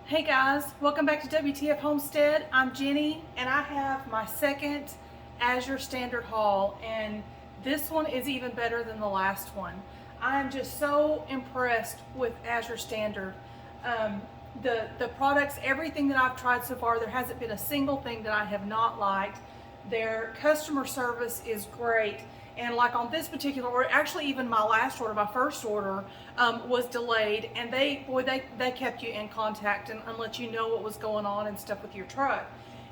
Hey guys, welcome back to WTF Homestead. I'm Jenny and I have my second Azure Standard Haul, and this one is even better than the last one. I am just so impressed with Azure Standard. The products, everything that I've tried so far, there hasn't been a single thing that I have not liked. Their customer service is great. And like on this particular order, actually even my last order, my first order, was delayed, and they kept you in contact and let you know what was going on and stuff with your truck.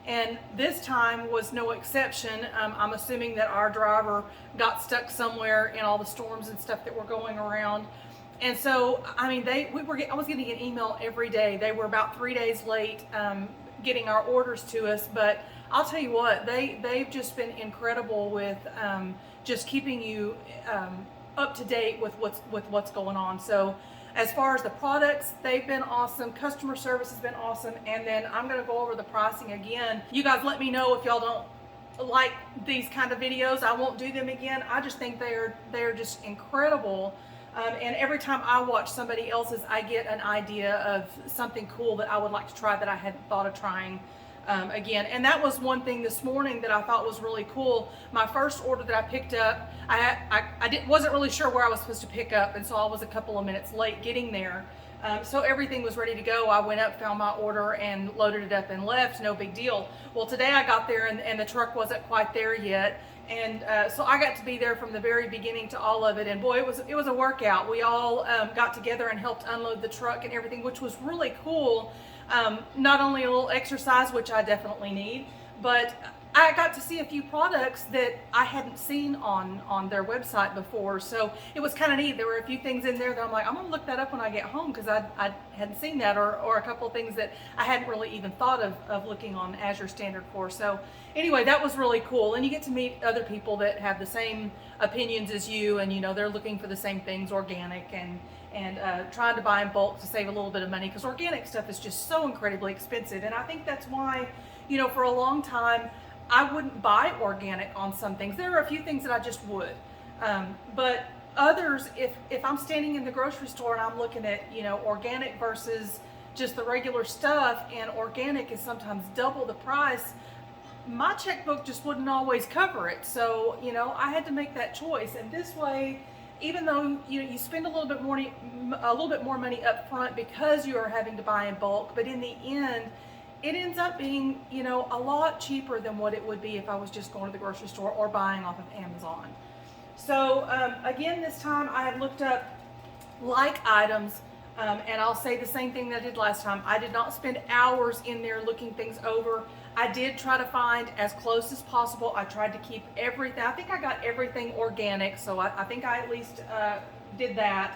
And this time was no exception. I'm assuming that our driver got stuck somewhere in all the storms and stuff that were going around. And so, I mean, I was getting an email every day. They were about 3 days late getting our orders to us, but I'll tell you what, they've just been incredible with just keeping you up to date with what's going on. So as far as the products, they've been awesome. Customer service has been awesome. And then I'm going to go over the pricing again. You guys let me know if y'all don't like these kind of videos. I won't do them again. I just think they're just incredible. And every time I watch somebody else's, I get an idea of something cool that I would like to try that I hadn't thought of trying again. And that was one thing this morning that I thought was really cool. My first order that I picked up, wasn't really sure where I was supposed to pick up, and so I was a couple of minutes late getting there. So everything was ready to go. I went up, found my order, and loaded it up and left. No big deal. Well, today I got there and the truck wasn't quite there yet. And so I got to be there from the very beginning to all of it, and boy, it was a workout. We all got together and helped unload the truck and everything, which was really cool. Not only a little exercise, which I definitely need, but I got to see a few products that I hadn't seen on their website before. So it was kind of neat. There were a few things in there that I'm like, I'm gonna look that up when I get home, because I hadn't seen that, or a couple of things that I hadn't really even thought of looking on Azure Standard for. So anyway, that was really cool. And you get to meet other people that have the same opinions as you, and they're looking for the same things, organic, and trying to buy in bulk to save a little bit of money, because organic stuff is just so incredibly expensive. And I think that's why, for a long time, I wouldn't buy organic on some things. There are a few things that I just would. But others, if I'm standing in the grocery store and I'm looking at, organic versus just the regular stuff, and organic is sometimes double the price, my checkbook just wouldn't always cover it. So, I had to make that choice. And this way, even though you spend a little bit more money up front because you are having to buy in bulk, but in the end, it ends up being, a lot cheaper than what it would be if I was just going to the grocery store or buying off of Amazon. So again, this time I have looked up like items, and I'll say the same thing that I did last time. I did not spend hours in there looking things over. I did try to find as close as possible. I tried to keep everything. I think I got everything organic, so I think I at least did that.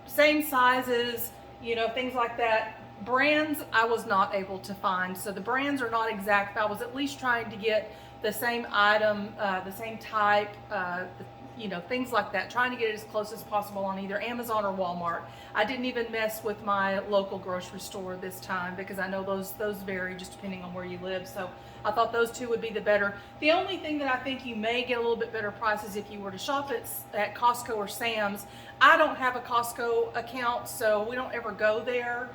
Same sizes, things like that. Brands I was not able to find, so the brands are not exact. I was at least trying to get the same item, the same type, things like that, trying to get it as close as possible on either Amazon or Walmart. I didn't even mess with my local grocery store this time, because I know those vary just depending on where you live. So I thought those two would be the better. The only thing that I think you may get a little bit better prices if you were to shop at Costco or Sam's. I don't have a Costco account, so we don't ever go there.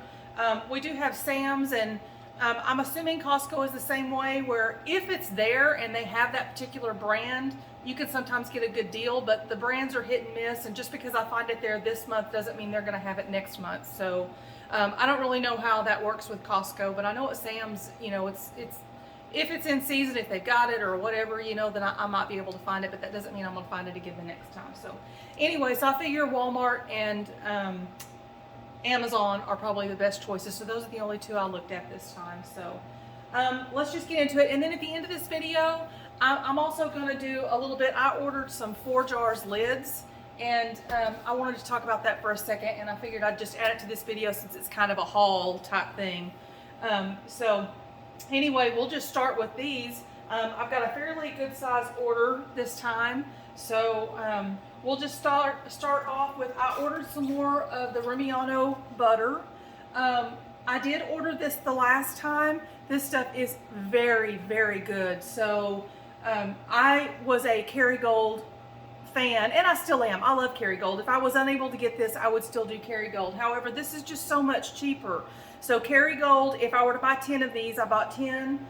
We do have Sam's, and I'm assuming Costco is the same way, where if it's there and they have that particular brand, you can sometimes get a good deal, but the brands are hit and miss, and just because I find it there this month doesn't mean they're going to have it next month. So I don't really know how that works with Costco, but I know at Sam's, it's if it's in season, if they've got it or whatever, then I might be able to find it, but that doesn't mean I'm going to find it again the next time. So anyway, so I figure Walmart and Amazon are probably the best choices. So those are the only two I looked at this time. So let's just get into it. And then at the end of this video, I'm also going to do a little bit. I ordered some 4 jars lids, and I wanted to talk about that for a second, and I figured I'd just add it to this video since it's kind of a haul type thing. So anyway, we'll just start with these. I've got a fairly good size order this time. So we'll just start off with, I ordered some more of the Rumiano butter. I did order this the last time. This stuff is very, very good. So I was a Kerrygold fan, and I still am. I love Kerrygold. If I was unable to get this, I would still do Kerrygold. However, this is just so much cheaper. So Kerrygold, if I were to buy 10 of these, I bought 10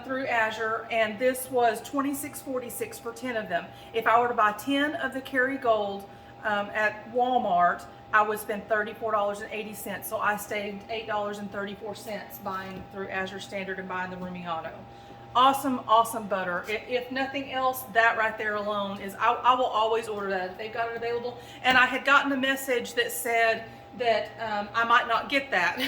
through Azure, and this was $26.46 for 10 of them. If I were to buy 10 of the Kerrygold at Walmart, I would spend $34.80. So I saved $8.34 buying through Azure Standard and buying the Rumiano. Awesome, awesome butter. If nothing else, that right there alone is, I will always order that if they've got it available. And I had gotten a message that said that I might not get that.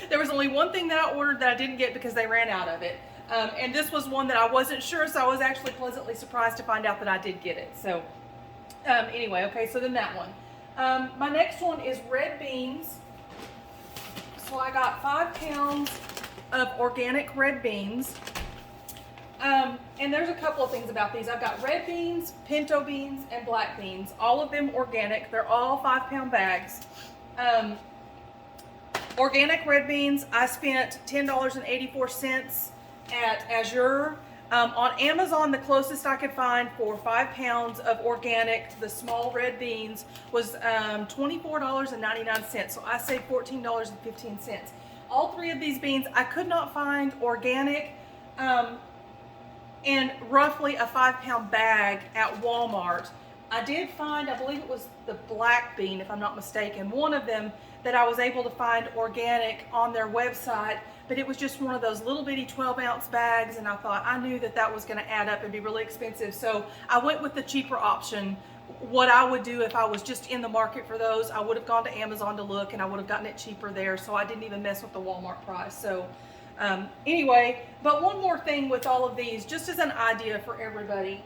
There was only one thing that I ordered that I didn't get because they ran out of it. And this was one that I wasn't sure, so I was actually pleasantly surprised to find out that I did get it. So anyway, okay, so then that one. My next one is red beans. So I got 5 pounds of organic red beans. And there's a couple of things about these. I've got red beans, pinto beans, and black beans. All of them organic. They're all 5-pound bags. Organic red beans, I spent $10.84 at Azure. On Amazon, the closest I could find for 5 pounds of organic, the small red beans, was $24.99. So I saved $14.15. All 3 of these beans, I could not find organic and roughly a 5-pound bag at Walmart. I did find, I believe it was the black bean, if I'm not mistaken, one of them that I was able to find organic on their website, but it was just one of those little bitty 12-ounce bags, and I thought, I knew that that was going to add up and be really expensive, so I went with the cheaper option. What I would do if I was just in the market for those, I would have gone to Amazon to look, and I would have gotten it cheaper there, so I didn't even mess with the Walmart price. So anyway, but one more thing with all of these, just as an idea for everybody.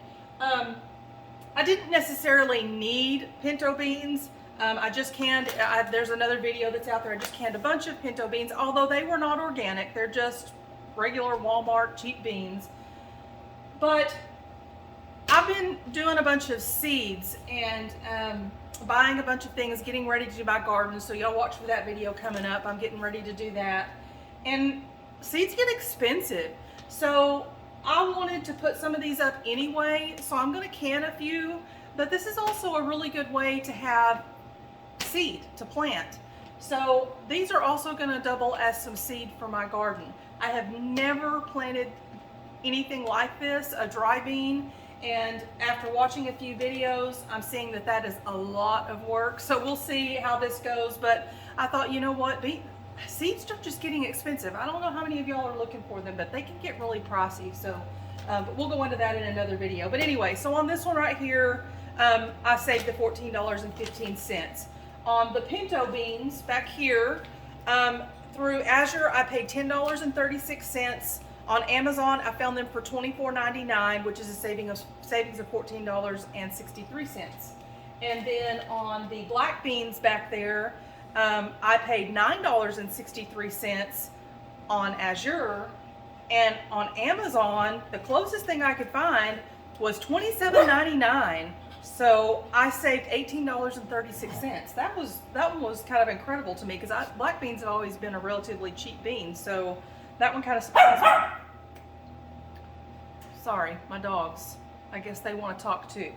I didn't necessarily need pinto beans. I just canned, there's another video that's out there, I just canned a bunch of pinto beans, although they were not organic. They're just regular Walmart cheap beans. But I've been doing a bunch of seeds and buying a bunch of things, getting ready to do my garden. So y'all watch for that video coming up. I'm getting ready to do that. And seeds get expensive. So I wanted to put some of these up anyway, so I'm going to can a few, but this is also a really good way to have seed to plant. So these are also going to double as some seed for my garden. I have never planted anything like this, a dry bean, and after watching a few videos, I'm seeing that that is a lot of work. So we'll see how this goes, but I thought, you know what, seeds are just getting expensive. I don't know how many of y'all are looking for them, but they can get really pricey. So but we'll go into that in another video. But anyway, so on this one right here, I saved the $14.15. On the pinto beans back here, through Azure, I paid $10.36. On Amazon, I found them for $24.99, which is a savings of $14.63. And then on the black beans back there, I paid $9.63 on Azure, and on Amazon, the closest thing I could find was $27.99. So I saved $18.36. That one was kind of incredible to me because black beans have always been a relatively cheap bean. So that one kind of surprised me. Sorry, my dogs. I guess they want to talk too.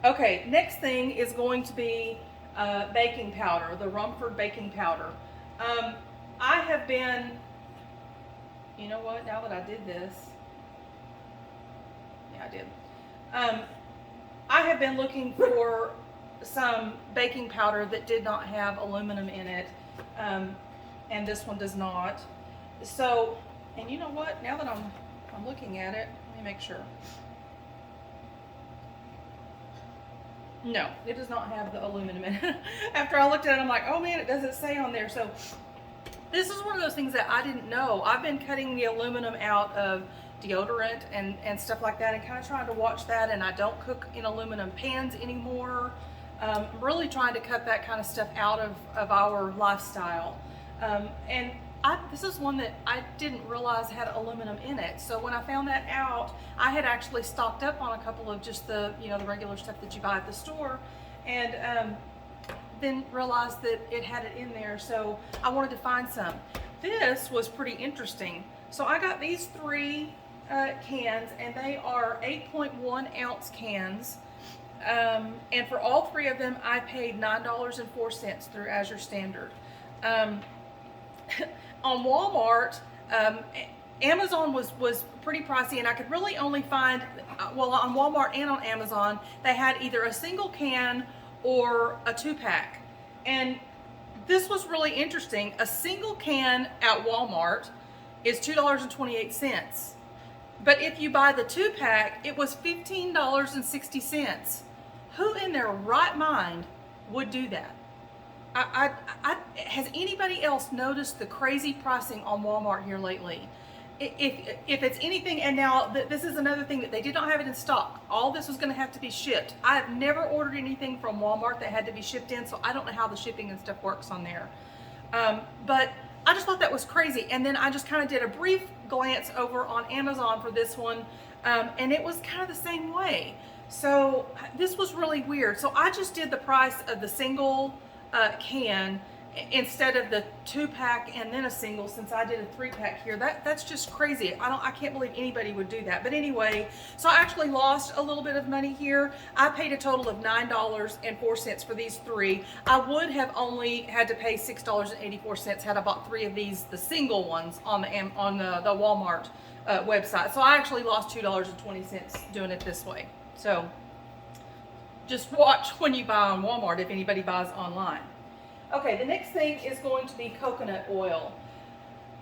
Okay, next thing is going to be baking powder, the Rumford baking powder. I have been, you know what, now that I did this, yeah, I did. I have been looking for some baking powder that did not have aluminum in it, and this one does not. So, and you know what, now that I'm looking at it, let me make sure. No, it does not have the aluminum in it. After I looked at it, I'm like, oh man, it doesn't say on there. So this is one of those things that I didn't know. I've been cutting the aluminum out of deodorant and stuff like that, and kind of trying to watch that, and I don't cook in aluminum pans anymore. I'm really trying to cut that kind of stuff out of our lifestyle. And this is one that I didn't realize had aluminum in it. So when I found that out, I had actually stocked up on a couple of just the regular stuff that you buy at the store, and then realized that it had it in there. So I wanted to find some. This was pretty interesting. So I got these 3 cans, and they are 8.1 ounce cans. And for all 3 of them, I paid $9.04 through Azure Standard. on Walmart, Amazon was pretty pricey, and I could really only find, well, on Walmart and on Amazon, they had either a single can or a 2-pack. And this was really interesting. A single can at Walmart is $2.28. But if you buy the 2-pack, it was $15.60. Who in their right mind would do that? Has anybody else noticed the crazy pricing on Walmart here lately? If it's anything, and now this is another thing that they did not have it in stock. All this was going to have to be shipped. I have never ordered anything from Walmart that had to be shipped in, so I don't know how the shipping and stuff works on there. But I just thought that was crazy. And then I just kind of did a brief glance over on Amazon for this one, and it was kind of the same way. So this was really weird. So I just did the price of the single can instead of the 2-pack and then a single, since I did a 3-pack here. That's just crazy. I can't believe anybody would do that. But anyway, so I actually lost a little bit of money here. I paid a total of $9.04 for these 3. I would have only had to pay $6.84 had I bought 3 of these, the single ones, on the Walmart website. So I actually lost $2.20 doing it this way. So just watch when you buy on Walmart if anybody buys online. Okay, the next thing is going to be coconut oil.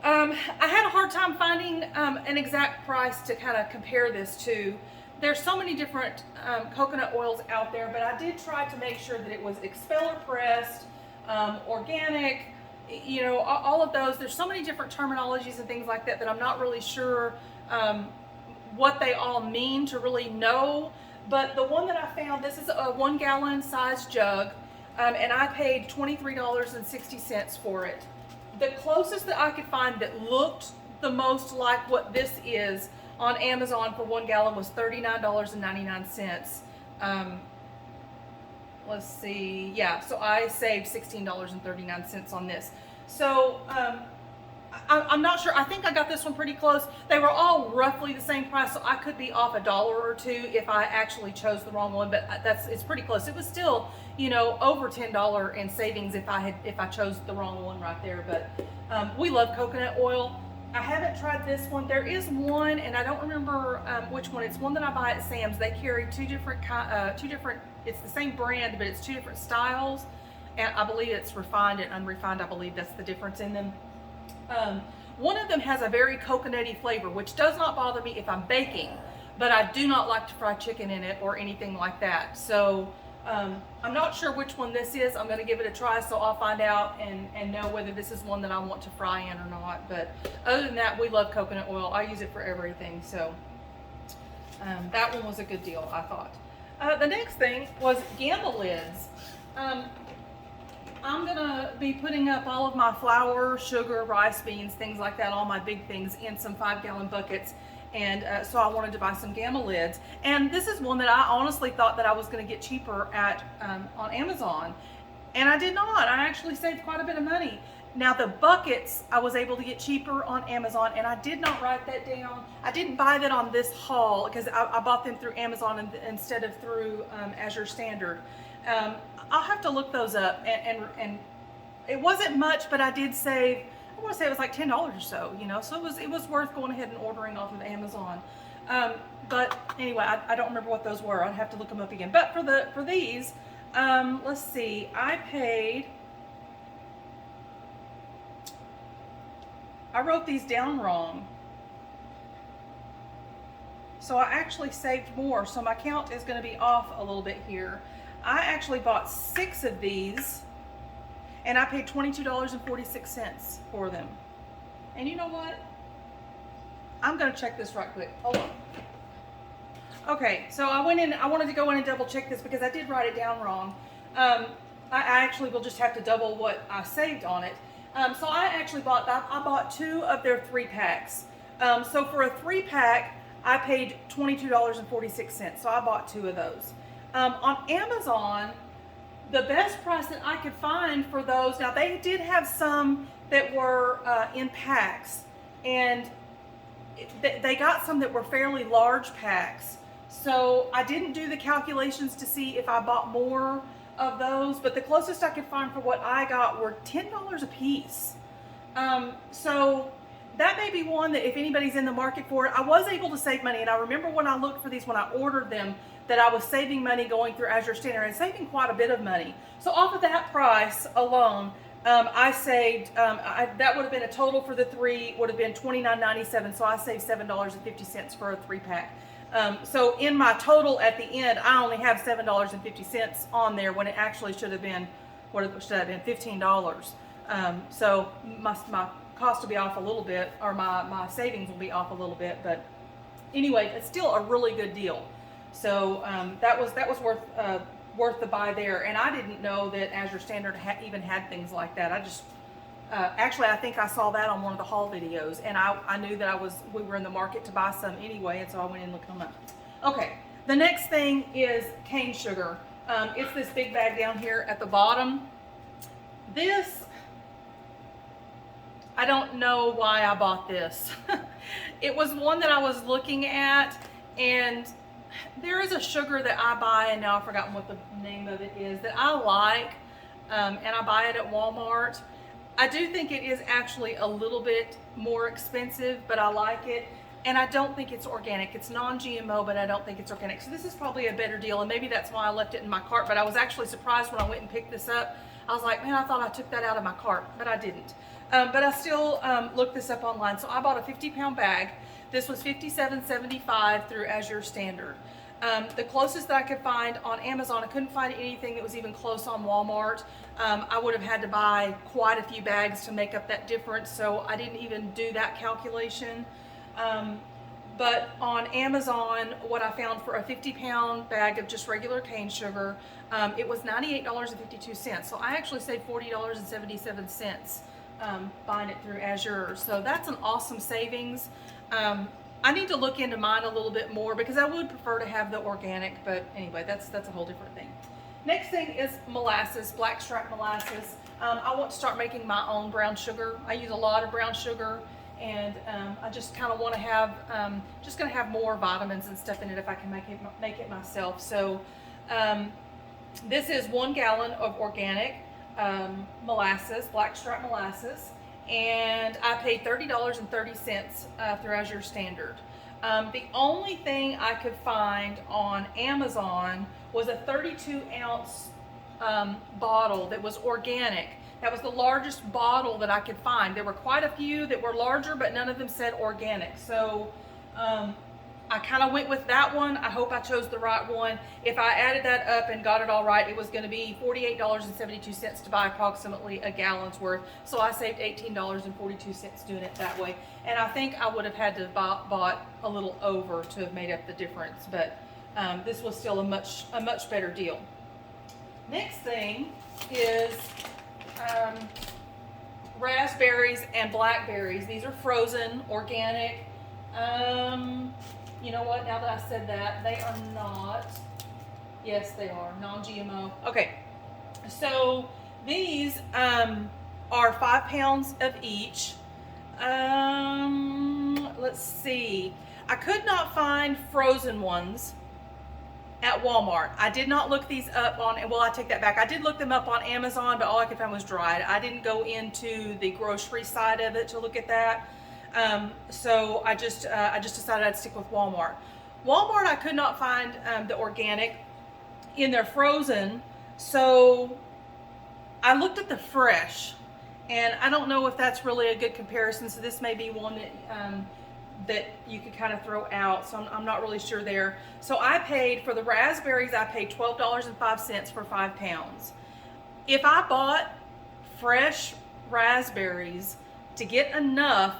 I had a hard time finding an exact price to kind of compare this to. There's so many different coconut oils out there, but I did try to make sure that it was expeller pressed, organic, you know, all of those. There's so many different terminologies and things like that that I'm not really sure what they all mean to really know. But the one that I found, this is a 1 gallon size jug. And I paid $23.60 for it. The closest that I could find that looked the most like what this is on Amazon for 1 gallon was $39.99. Let's see, yeah, so I saved $16.39 on this. So I'm not sure. I think I got this one pretty close. They were all roughly the same price, so I could be off $1 or $2 if I actually chose the wrong one. But it's pretty close. It was still, you know, over $10 in savings if I chose the wrong one right there. But we love coconut oil. I haven't tried this one. There is one, and I don't remember which one. It's one that I buy at Sam's. They carry two different. It's the same brand, but it's 2 different styles, and I believe it's refined and unrefined. I believe that's the difference in them. One of them has a very coconutty flavor, which does not bother me if I'm baking, but I do not like to fry chicken in it or anything like that. So I'm not sure which one this is. I'm going to give it a try, so I'll find out and know whether this is one that I want to fry in or not. But other than that, we love coconut oil. I use it for everything. So that one was a good deal, I thought. The next thing was gamma lids. I'm gonna be putting up all of my flour, sugar, rice, beans, things like that, all my big things, in some 5-gallon buckets. And so I wanted to buy some gamma lids. And this is one that I honestly thought that I was gonna get cheaper at on Amazon. And I did not. I actually saved quite a bit of money. Now the buckets I was able to get cheaper on Amazon, and I did not write that down. I didn't buy that on this haul because I bought them through Amazon instead of through Azure Standard. I'll have to look those up, and it wasn't much, but I did save, I want to say it was like $10 or so, you know, so it was worth going ahead and ordering off of Amazon. But anyway, I don't remember what those were. I'd have to look them up again. But for these, let's see, I wrote these down wrong. So I actually saved more, so my count is going to be off a little bit here. I actually bought 6 of these, and I paid $22.46 for them. And you know what? I'm going to check this right quick. Hold on. Okay, so I wanted to go in and double check this because I did write it down wrong. I actually will just have to double what I saved on it. So I bought 2 of their 3-packs. So for a 3-pack, I paid $22.46. So I bought 2 of those. On Amazon, the best price that I could find for those, now they did have some that were in packs, and they got some that were fairly large packs. So I didn't do the calculations to see if I bought more of those, but the closest I could find for what I got were $10 a piece. So that may be one that if anybody's in the market for it, I was able to save money. And I remember when I looked for these, when I ordered them, that I was saving money going through Azure Standard and saving quite a bit of money. So off of that price alone, I saved, that would have been a total for the three, would have been $29.97. So I saved $7.50 for a 3-pack. So in my total at the end, I only have $7.50 on there when it actually should have been, should have been $15. So my cost will be off a little bit, or my savings will be off a little bit, but anyway, it's still a really good deal. So that was worth the buy there, and I didn't know that Azure Standard even had things like that. I just actually I think I saw that on one of the haul videos, and I knew that we were in the market to buy some anyway, and so I went in and looked them up. Okay, the next thing is cane sugar. It's this big bag down here at the bottom. This, I don't know why I bought this. It was one that I was looking at, and there is a sugar that I buy, and now I've forgotten what the name of it is, that I like, and I buy it at Walmart. I do think it is actually a little bit more expensive, but I like it, and I don't think it's organic. It's non-GMO, but I don't think it's organic. So this is probably a better deal, and maybe that's why I left it in my cart, but I was actually surprised when I went and picked this up. I was like, man, I thought I took that out of my cart, but I didn't. But I still looked this up online. So I bought a 50-pound bag. This was $57.75 through Azure Standard. The closest that I could find on Amazon, I couldn't find anything that was even close on Walmart. I would have had to buy quite a few bags to make up that difference, so I didn't even do that calculation. But on Amazon, what I found for a 50-pound bag of just regular cane sugar, it was $98.52. So I actually saved $40.77 buying it through Azure. So that's an awesome savings. I need to look into mine a little bit more because I would prefer to have the organic, but anyway, that's a whole different thing. Next thing is molasses, blackstrap molasses. I want to start making my own brown sugar. I use a lot of brown sugar, and I just kind of want to have, just going to have more vitamins and stuff in it if I can make it myself. So this is 1 gallon of organic molasses, blackstrap molasses, and I paid $30.30 through Azure Standard. The only thing I could find on Amazon was a 32-ounce bottle that was organic. That was the largest bottle that I could find. There were quite a few that were larger, but none of them said organic. So I kind of went with that one. I hope I chose the right one. If I added that up and got it all right, it was going to be $48.72 to buy approximately a gallon's worth. So I saved $18.42 doing it that way. And I think I would have had to have bought a little over to have made up the difference. But this was still a much better deal. Next thing is raspberries and blackberries. These are frozen, organic. You know what, now that I said that, they are not, yes they are, non-GMO. Okay, so these are 5 pounds of each. Let's see, I could not find frozen ones at Walmart. I did not look these up on, well, I take that back. I did look them up on Amazon, but all I could find was dried. I didn't go into the grocery side of it to look at that. So I just decided I'd stick with Walmart. Walmart, I could not find the organic in their frozen, so I looked at the fresh, and I don't know if that's really a good comparison. So this may be one that that you could kind of throw out. So I'm not really sure there. So I paid for the raspberries. I paid $12.05 for 5 pounds. If I bought fresh raspberries to get enough.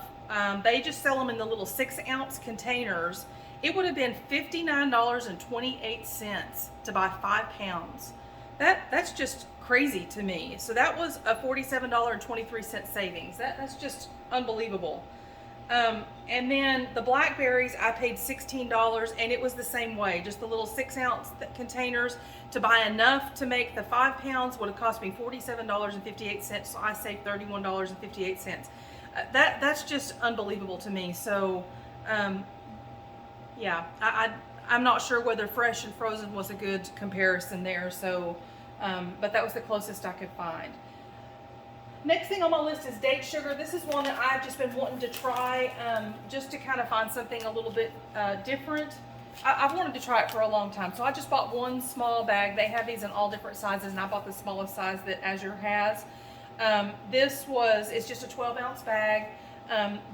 They just sell them in the little 6-ounce containers. It would have been $59.28 to buy 5 pounds. That's just crazy to me. So that was a $47.23 savings. That's just unbelievable. And then the blackberries, I paid $16, and it was the same way. Just the little 6-ounce containers. To buy enough to make the 5 pounds would have cost me $47.58. So I saved $31.58. That's just unbelievable to me. So yeah, I'm not sure whether fresh and frozen was a good comparison there. So but that was the closest I could find. Next thing on my list is date sugar. This is one that I've just been wanting to try, just to kind of find something a little bit different. I've wanted to try it for a long time, so I just bought one small bag. They have these in all different sizes, and I bought the smallest size that Azure has. It's just a 12-ounce bag.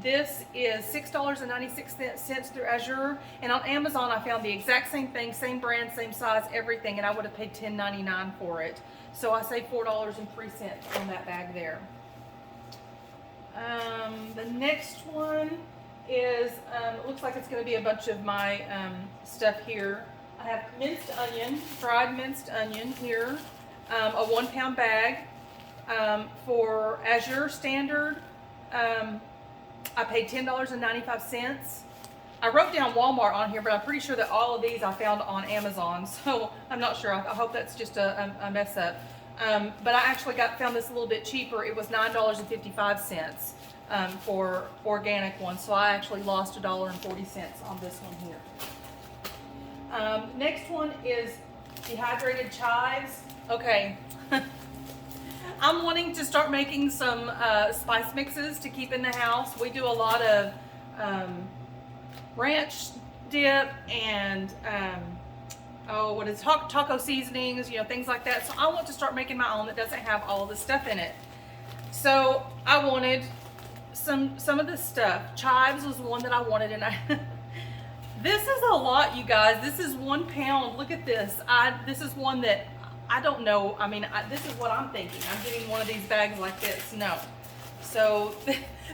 This is $6.96 through Azure, and on Amazon I found the exact same thing, same brand, same size, everything, and I would have paid $10.99 for it. So I saved $4.03 on that bag there. The next one is, it looks like it's going to be a bunch of my stuff here. I have minced onion, fried minced onion here, a 1 pound bag for Azure Standard. I paid $10.95. I wrote down Walmart on here, but I'm pretty sure that all of these I found on Amazon, so I'm not sure. I hope that's just a mess up. But I actually found this a little bit cheaper. It was $9.55 for organic ones, so I actually lost $1.40 on this one here. Next one is dehydrated chives. Okay. I'm wanting to start making some spice mixes to keep in the house. We do a lot of ranch dip and taco seasonings, things like that. So I want to start making my own that doesn't have all of the stuff in it. So I wanted some of this stuff. Chives was one that I wanted, and this is a lot, you guys. This is 1 pound. Look at this. This is one that I don't know. I mean, this is what I'm thinking. I'm getting one of these bags like this. No. So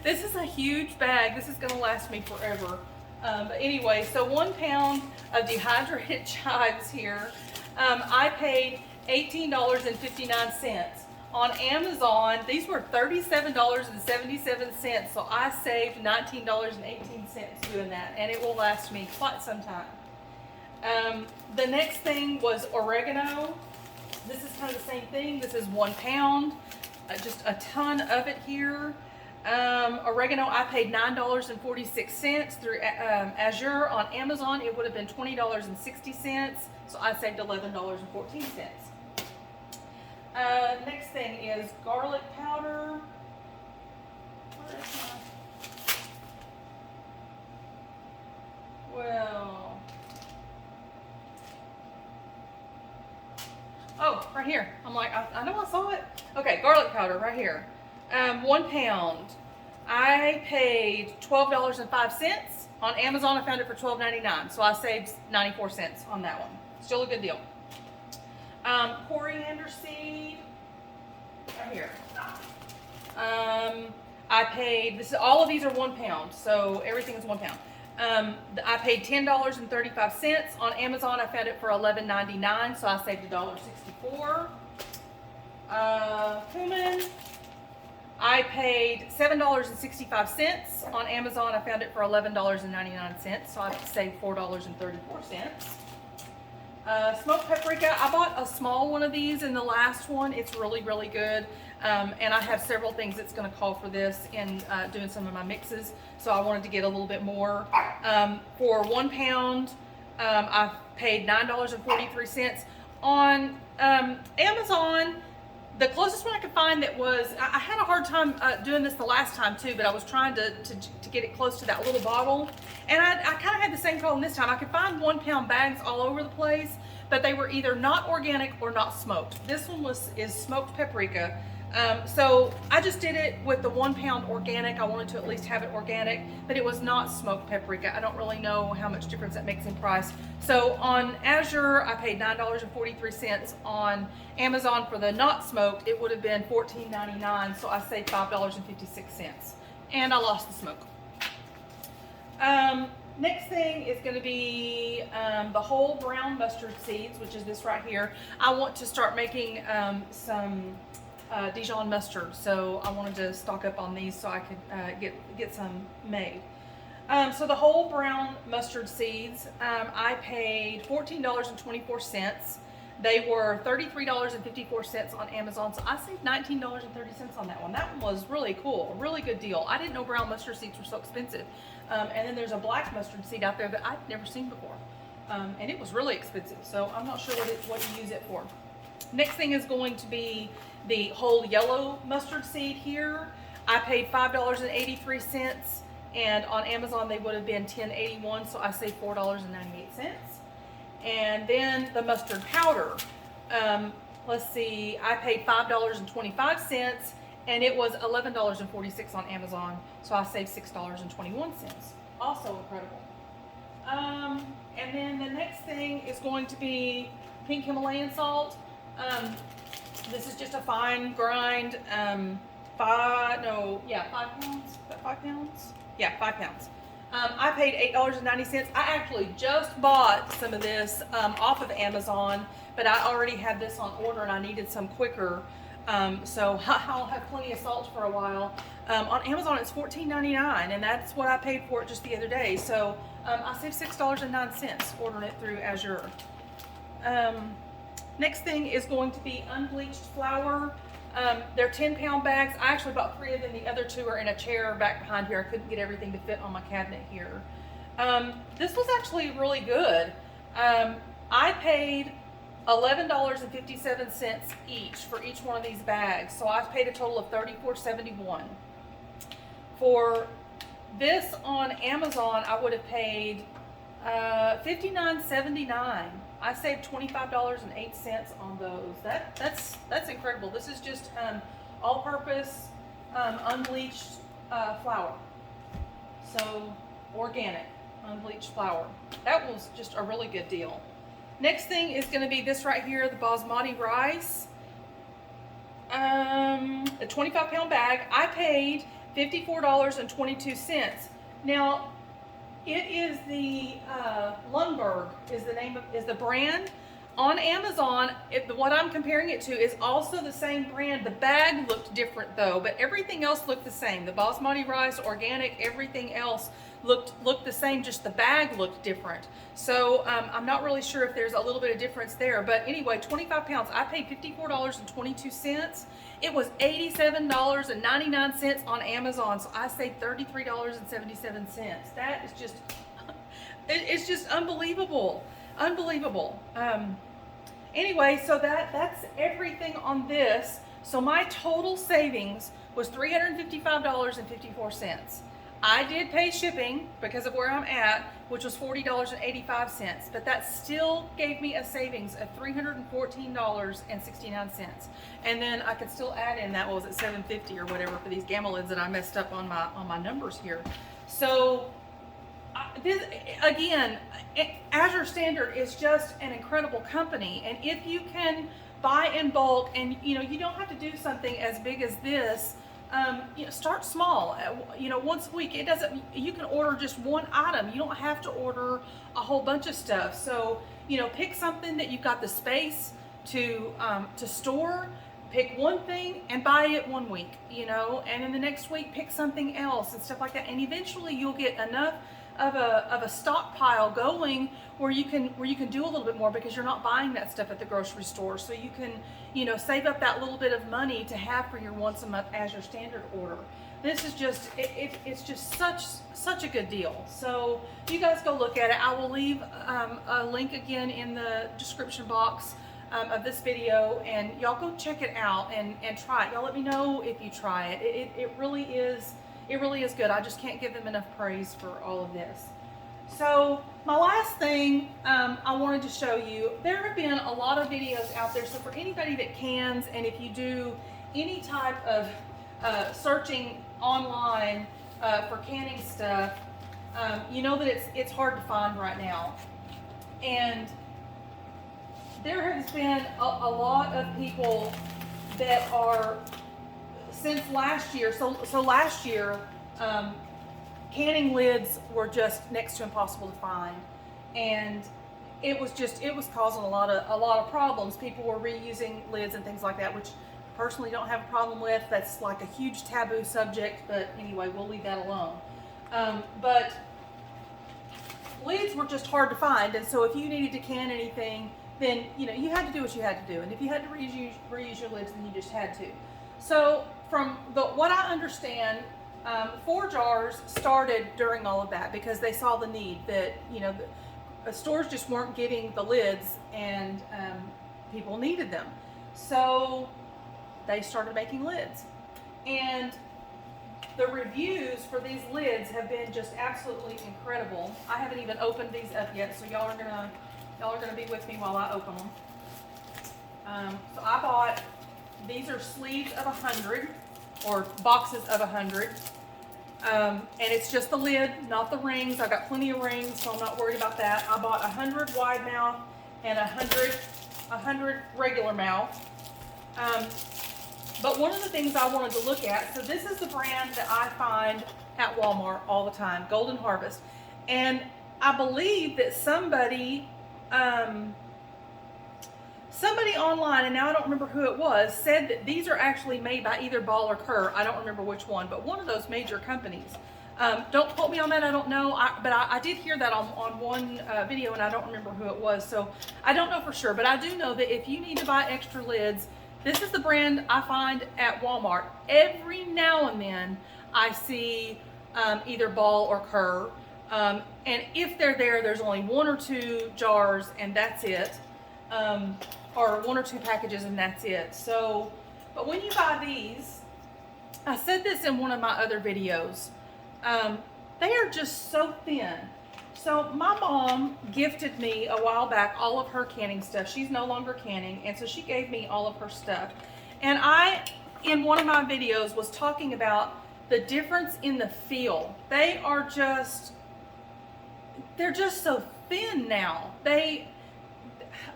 this is a huge bag. This is going to last me forever. But anyway, so 1 pound of dehydrated chives here. I paid $18.59. On Amazon, these were $37.77. So I saved $19.18 doing that. And it will last me quite some time. The next thing was oregano. This is kind of the same thing. This is 1 pound, just a ton of it here. Oregano, I paid $9.46 through Azure. On Amazon, it would have been $20.60, so I saved $11.14. Next thing is garlic powder. Where is my... Well... Oh, right here. I'm like, I know I saw it. Okay, garlic powder right here. 1 pound. I paid $12.05. On Amazon, I found it for $12.99. So I saved 94 cents on that one. Still a good deal. Coriander seed. Right here. I paid, all of these are 1 pound. So everything is 1 pound. I paid $10.35. On Amazon, I found it for $11.99, so I saved $1.64. Cumin, I paid $7.65. On Amazon, I found it for $11.99, so I saved $4.34. Smoked paprika, I bought a small one of these in the last one. It's really, really good. And I have several things that's going to call for this in doing some of my mixes. So I wanted to get a little bit more. For 1 pound, I paid $9.43. On Amazon, the closest one I could find that was, I had a hard time doing this the last time too, but I was trying to get it close to that little bottle. And I kind of had the same problem this time. I could find 1 pound bags all over the place, but they were either not organic or not smoked. This one is smoked paprika. So I just did it with the 1 pound organic. I wanted to at least have it organic, but it was not smoked paprika. I don't really know how much difference that makes in price. So on Azure, I paid $9.43. On Amazon for the not smoked, it would have been $14.99. So I saved $5.56, and I lost the smoke. Next thing is going to be the whole brown mustard seeds, which is this right here. I want to start making some Dijon mustard, so I wanted to stock up on these so I could get some made. So the whole brown mustard seeds, I paid $14.24. They were $33.54 on Amazon, so I saved $19.30 on that one. That one was really cool, a really good deal. I didn't know brown mustard seeds were so expensive. And then there's a black mustard seed out there that I've never seen before, and it was really expensive. So I'm not sure what you use it for. Next thing is going to be the whole yellow mustard seed here. I paid $5.83, and on Amazon they would have been $10.81, so I saved $4.98. And then the mustard powder. Let's see, I paid $5.25, and it was $11.46 on Amazon, so I saved $6.21. Also incredible. And then the next thing is going to be pink Himalayan salt. This is just a fine grind, 5 pounds. Is that 5 pounds? Yeah, 5 pounds. I paid $8.90. I actually just bought some of this off of Amazon, but I already had this on order and I needed some quicker. So I'll have plenty of salt for a while. On Amazon it's $14.99, and that's what I paid for it just the other day. So I saved $6.09 ordering it through Azure. Next thing is going to be unbleached flour. They're 10-pound bags. I actually bought 3 of them. The other 2 are in a chair back behind here. I couldn't get everything to fit on my cabinet here. This was actually really good. I paid $11.57 each for each one of these bags, so I paid a total of $34.71. For this on Amazon, I would have paid $59.79. I saved $25.08 on those. That's incredible. This is just all-purpose unbleached flour, so organic unbleached flour. That was just a really good deal. Next thing is going to be this right here, the basmati rice. A 25-pound bag. I paid $54.22. Now, it is the Lundberg is the brand. On Amazon, what I'm comparing it to is also the same brand. The bag looked different though, but everything else looked the same. The basmati rice, organic, everything else looked the same, just the bag looked different. So I'm not really sure if there's a little bit of difference there, but anyway, 25 pounds, I paid $54.22. It was $87.99 on Amazon, so I saved $33.77. That is just, it's just unbelievable. Unbelievable. Anyway, so that's everything on this. So my total savings was $355.54. I did pay shipping because of where I'm at, which was $40.85, but that still gave me a savings of $314.69. And then I could still add in that, what was it, $7.50 or whatever for these gamma that I messed up on my numbers here. So this, again, Azure Standard is just an incredible company, and if you can buy in bulk, and you don't have to do something as big as this. Start small. Once a week. You can order just one item. You don't have to order a whole bunch of stuff. So pick something that you've got the space to store. Pick one thing and buy it one week. And then the next week pick something else and stuff like that. And eventually you'll get enough of a stockpile going where you can do a little bit more, because you're not buying that stuff at the grocery store. So you can save up that little bit of money to have for your once a month Azure Standard order. This is just it's just such a good deal. So you guys go look at it. I will leave a link again in the description box of this video, and y'all go check it out and try it. Y'all let me know if you try it. It really is good. I just can't give them enough praise for all of this. So my last thing I wanted to show you, there have been a lot of videos out there. So for anybody that cans, and if you do any type of searching online for canning stuff, you know that it's hard to find right now. And there has been a lot of people that are, since last year, so last year, canning lids were just next to impossible to find, and it was causing a lot of problems. People were reusing lids and things like that, which I personally don't have a problem with. That's like a huge taboo subject, but anyway, we'll leave that alone. But lids were just hard to find, and so if you needed to can anything, then you had to do what you had to do, and if you had to reuse your lids, then you just had to. So from what I understand, 4 jars started during all of that because they saw the need that the stores just weren't getting the lids, and people needed them. So they started making lids. And the reviews for these lids have been just absolutely incredible. I haven't even opened these up yet, so y'all are gonna be with me while I open them. So I bought, these are sleeves of 100, or boxes of 100. And it's just the lid, not the rings. I've got plenty of rings, so I'm not worried about that. I bought 100 wide mouth and 100 regular mouth. But one of the things I wanted to look at, so this is the brand that I find at Walmart all the time, Golden Harvest. And I believe that somebody online, and now I don't remember who it was, said that these are actually made by either Ball or Kerr. I don't remember which one, but one of those major companies. Don't quote me on that, I don't know, but I did hear that on one video, and I don't remember who it was, so I don't know for sure. But I do know that if you need to buy extra lids, this is the brand I find at Walmart. Every now and then I see either Ball or Kerr, and if they're there, there's only 1 or 2 jars, and that's it. Or 1 or 2 packages, and that's it. So, but when you buy these, I said this in one of my other videos, they are just so thin. So my mom gifted me a while back all of her canning stuff. She's no longer canning, and so she gave me all of her stuff. And I, in one of my videos, was talking about the difference in the feel. They're just so thin now.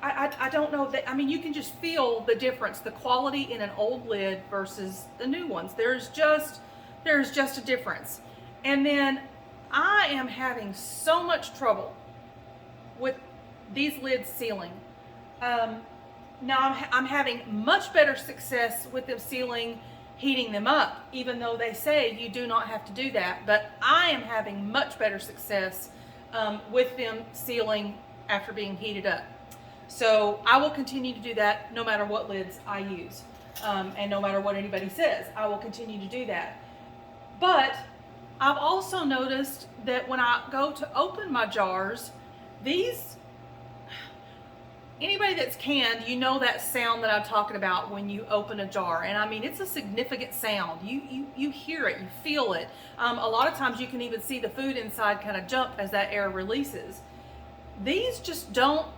I don't know that, I mean, you can just feel the difference, the quality in an old lid versus the new ones. There's just a difference. And then I am having so much trouble with these lids sealing. Now I'm having much better success with them sealing, heating them up, even though they say you do not have to do that. But I am having much better success with them sealing after being heated up. So I will continue to do that no matter what lids I use, and no matter what anybody says, I will continue to do that. But I've also noticed that when I go to open my jars, anybody that's canned, you know that sound that I'm talking about when you open a jar. And I mean, it's a significant sound. You hear it, you feel it. A lot of times you can even see the food inside kind of jump as that air releases. These just don't.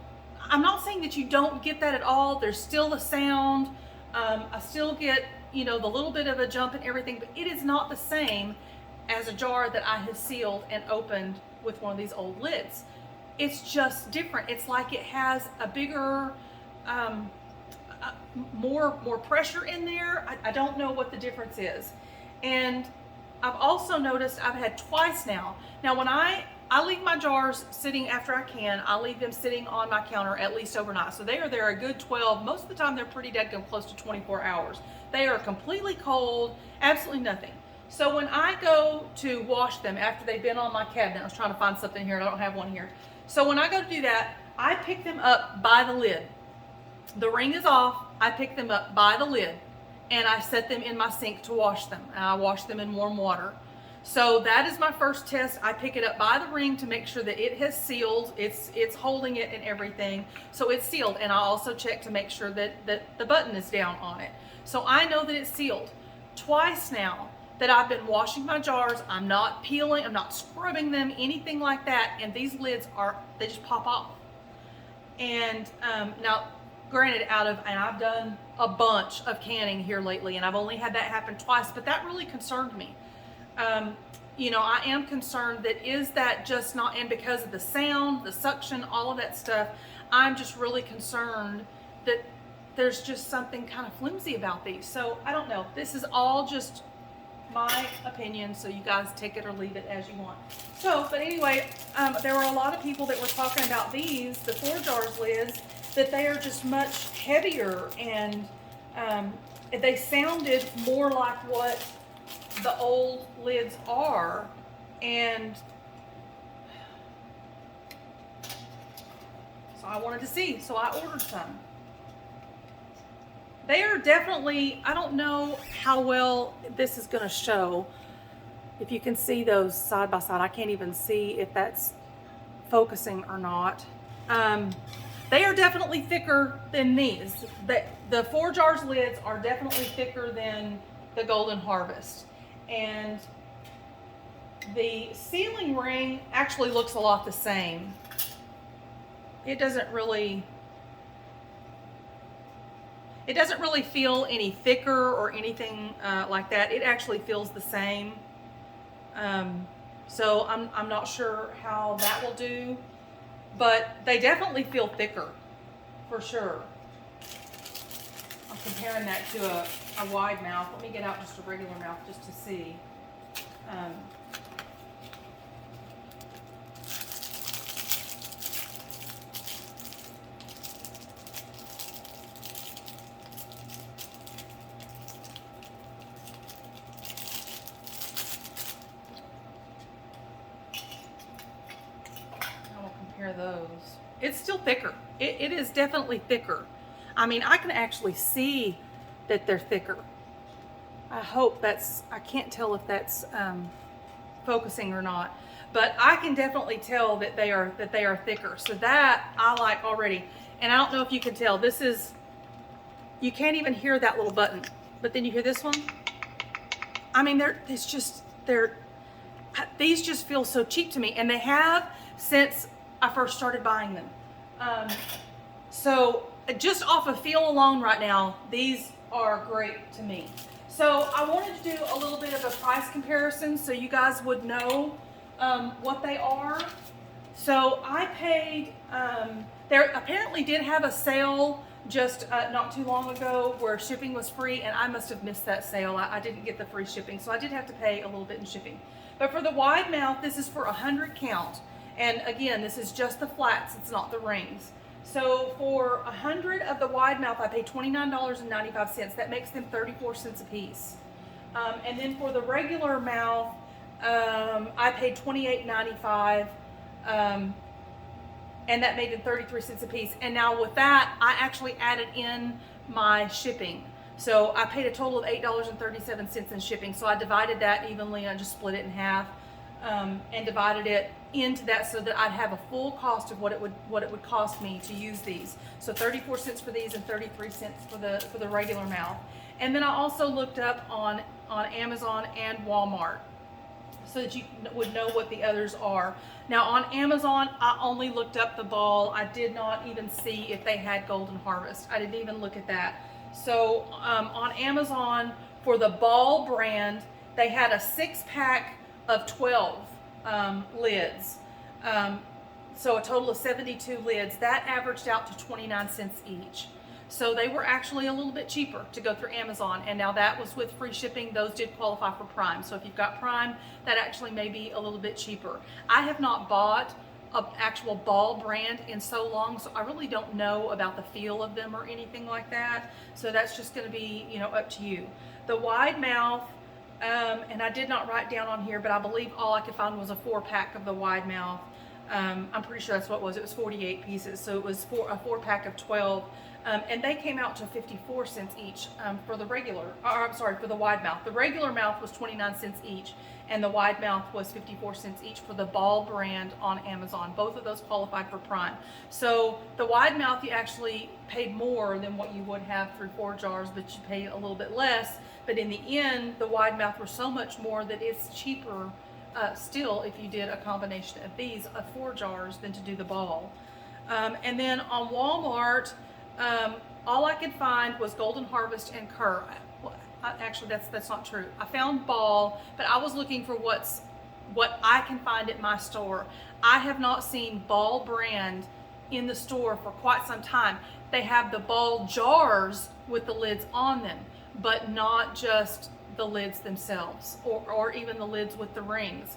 I'm not saying that you don't get that at all. There's still a sound. I still get, the little bit of a jump and everything, but it is not the same as a jar that I have sealed and opened with one of these old lids. It's just different. It's like it has a bigger, more pressure in there. I don't know what the difference is. And I've also noticed I've had twice now. Now when I leave my jars sitting after I can. I leave them sitting on my counter at least overnight. So they are there a good 12. Most of the time they're pretty dead close to 24 hours. They are completely cold, absolutely nothing. So when I go to wash them after they've been on my cabinet, I was trying to find something here and I don't have one here. So when I go to do that, I pick them up by the lid. The ring is off, I pick them up by the lid and I set them in my sink to wash them. And I wash them in warm water. So that is my first test. I pick it up by the ring to make sure that it has sealed. It's holding it and everything. So it's sealed. And I also check to make sure that the button is down on it. So I know that it's sealed. Twice now that I've been washing my jars, I'm not peeling, I'm not scrubbing them, anything like that. And these lids they just pop off. And now, granted, and I've done a bunch of canning here lately, and I've only had that happen twice, but that really concerned me. I am concerned is that just not, and because of the sound, the suction, all of that stuff, I'm just really concerned that there's just something kind of flimsy about these. So I don't know. This is all just my opinion, so you guys take it or leave it as you want. So, but anyway, there were a lot of people that were talking about the 4 jars lids, that they are just much heavier, and they sounded more like what the old lids are. And so I wanted to see, so I ordered some. They are definitely, I don't know how well this is going to show, if you can see those side by side. I can't even see if that's focusing or not. They are definitely thicker than these. The 4 jars lids are definitely thicker than the Golden Harvest. And the sealing ring actually looks a lot the same. It doesn't really feel any thicker or anything like that. It actually feels the same. So I'm not sure how that will do, but they definitely feel thicker, for sure. I'm comparing that to a wide mouth. Let me get out just a regular mouth just to see. Those. It's still thicker. It is definitely thicker. I mean, I can actually see that they're thicker. I hope that's, I can't tell if that's focusing or not, but I can definitely tell that they are thicker. So that I like already. And I don't know if you can tell, this is, you can't even hear that little button, but then you hear this one. I mean, these just feel so cheap to me, and they have since I first started buying them. So just off of feel alone right now, these are great to me. So I wanted to do a little bit of a price comparison so you guys would know what they are. So I paid, there apparently did have a sale just not too long ago where shipping was free, and I must have missed that sale. I didn't get the free shipping, so I did have to pay a little bit in shipping. But for the wide mouth, this is for 100 count. And again, this is just the flats, it's not the rings. So for 100 of the wide mouth, I paid $29.95. That makes them 34 cents a piece. And then for the regular mouth, I paid $28.95, and that made it 33 cents a piece. And now with that, I actually added in my shipping. So I paid a total of $8.37 in shipping. So I divided that evenly, I just split it in half. And divided it into that so that I'd have a full cost of what it would cost me to use these. So 34 cents for these and 33 cents for the regular mouth. And then I also looked up on Amazon and Walmart so that you would know what the others are. Now on Amazon, I only looked up the ball. I did not even see if they had Golden Harvest. I didn't even look at that. So on Amazon, for the Ball brand, they had a 6-pack of 12 lids. So a total of 72 lids. That averaged out to 29 cents each. So they were actually a little bit cheaper to go through Amazon. And now that was with free shipping. Those did qualify for Prime. So if you've got Prime, that actually may be a little bit cheaper. I have not bought an actual Ball brand in so long, so I really don't know about the feel of them or anything like that. So that's just going to be, up to you. The wide mouth, and I did not write down on here, but I believe all I could find was a 4-pack of the wide mouth. I'm pretty sure that's what it was. It was 48 pieces, so it was a 4-pack of 12, and they came out to 54 cents each for the for the wide mouth. The regular mouth was 29 cents each, and the wide mouth was 54 cents each for the Ball brand on Amazon. Both of those qualified for Prime. So the wide mouth, you actually paid more than what you would have through 4 jars, but you paid a little bit less. But in the end, the wide mouth were so much more that it's cheaper still if you did a combination of these of 4 jars than to do the Ball. And then on Walmart, all I could find was Golden Harvest and Kerr. Actually, that's not true. I found Ball, but I was looking for what I can find at my store. I have not seen Ball brand in the store for quite some time. They have the Ball jars with the lids on them, but not just the lids themselves, or even the lids with the rings.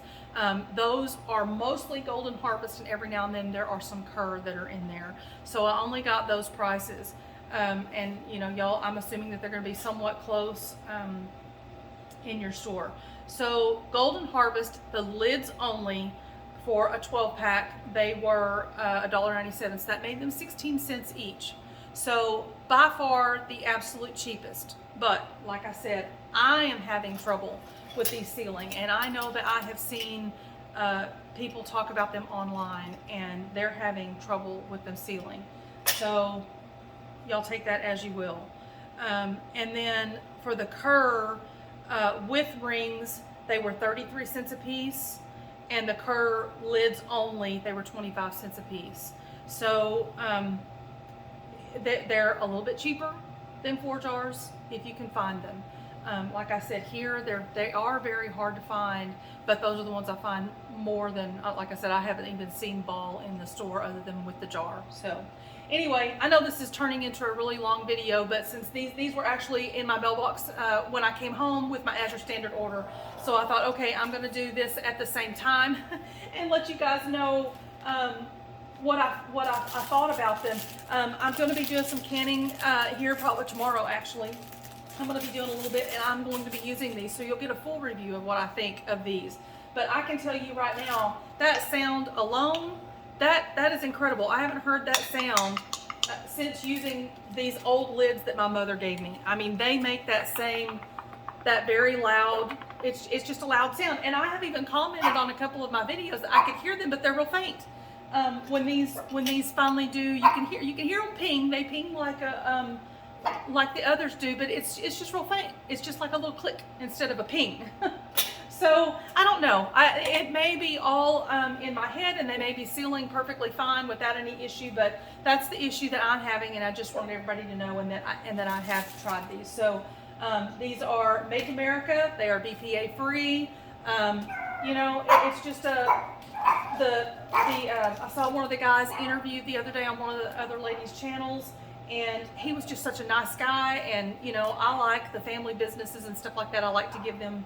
Those are mostly Golden Harvest, and every now and then there are some Kerr that are in there. So I only got those prices. And y'all, I'm assuming that they're going to be somewhat close in your store. So Golden Harvest, the lids only for a 12-pack, they were $1.97. So that made them 16 cents each. So by far the absolute cheapest. But like I said, I am having trouble with these sealing, and I know that I have seen people talk about them online, and they're having trouble with them sealing. So y'all take that as you will. And then for the Kerr with rings, they were 33 cents a piece, and the Kerr lids only, they were 25 cents a piece. So they're a little bit cheaper than 4 jars if you can find them. Like I said, here they are very hard to find, but those are the ones I find more than, like I said, I haven't even seen ball in the store other than with the jar. So anyway, I know this is turning into a really long video, but since these were actually in my mailbox when I came home with my Azure Standard order, so I thought, okay, I'm going to do this at the same time and let you guys know what I thought about them. I'm going to be doing some canning here probably tomorrow, actually. I'm going to be doing a little bit, and I'm going to be using these, so you'll get a full review of what I think of these. But I can tell you right now, that sound alone, that is incredible. I haven't heard that sound since using these old lids that my mother gave me. I mean, they make that very loud, it's just a loud sound. And I have even commented on a couple of my videos that I could hear them, but they're real faint. When these finally do, you can hear them ping. They ping like the others do, but it's just real faint. It's just like a little click instead of a ping. So I don't know. It may be all in my head, and they may be sealing perfectly fine without any issue. But that's the issue that I'm having, and I just want everybody to know, and that I have tried these. So these are Make America. They are BPA free. You know, it's just I saw one of the guys interviewed the other day on one of the other ladies' channels, and he was just such a nice guy. And you know, I like the family businesses and stuff like that. I like to give them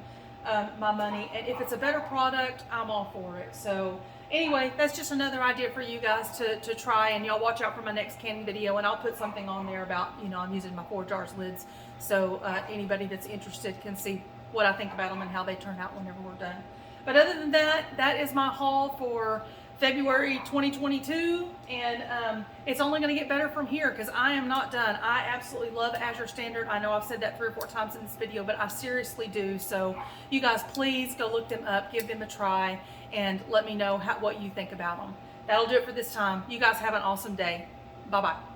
my money, and if it's a better product, I'm all for it. So anyway, that's just another idea for you guys to try, and y'all watch out for my next canning video, and I'll put something on there about, you know, I'm using my 4 jars lids, so anybody that's interested can see what I think about them and how they turn out whenever we're done. But other than that, that is my haul for February 2022, and it's only going to get better from here because I am not done. I absolutely love Azure Standard. I know I've said that 3 or 4 times in this video, but I seriously do. So you guys, please go look them up, give them a try, and let me know what you think about them. That'll do it for this time. You guys have an awesome day. Bye-bye.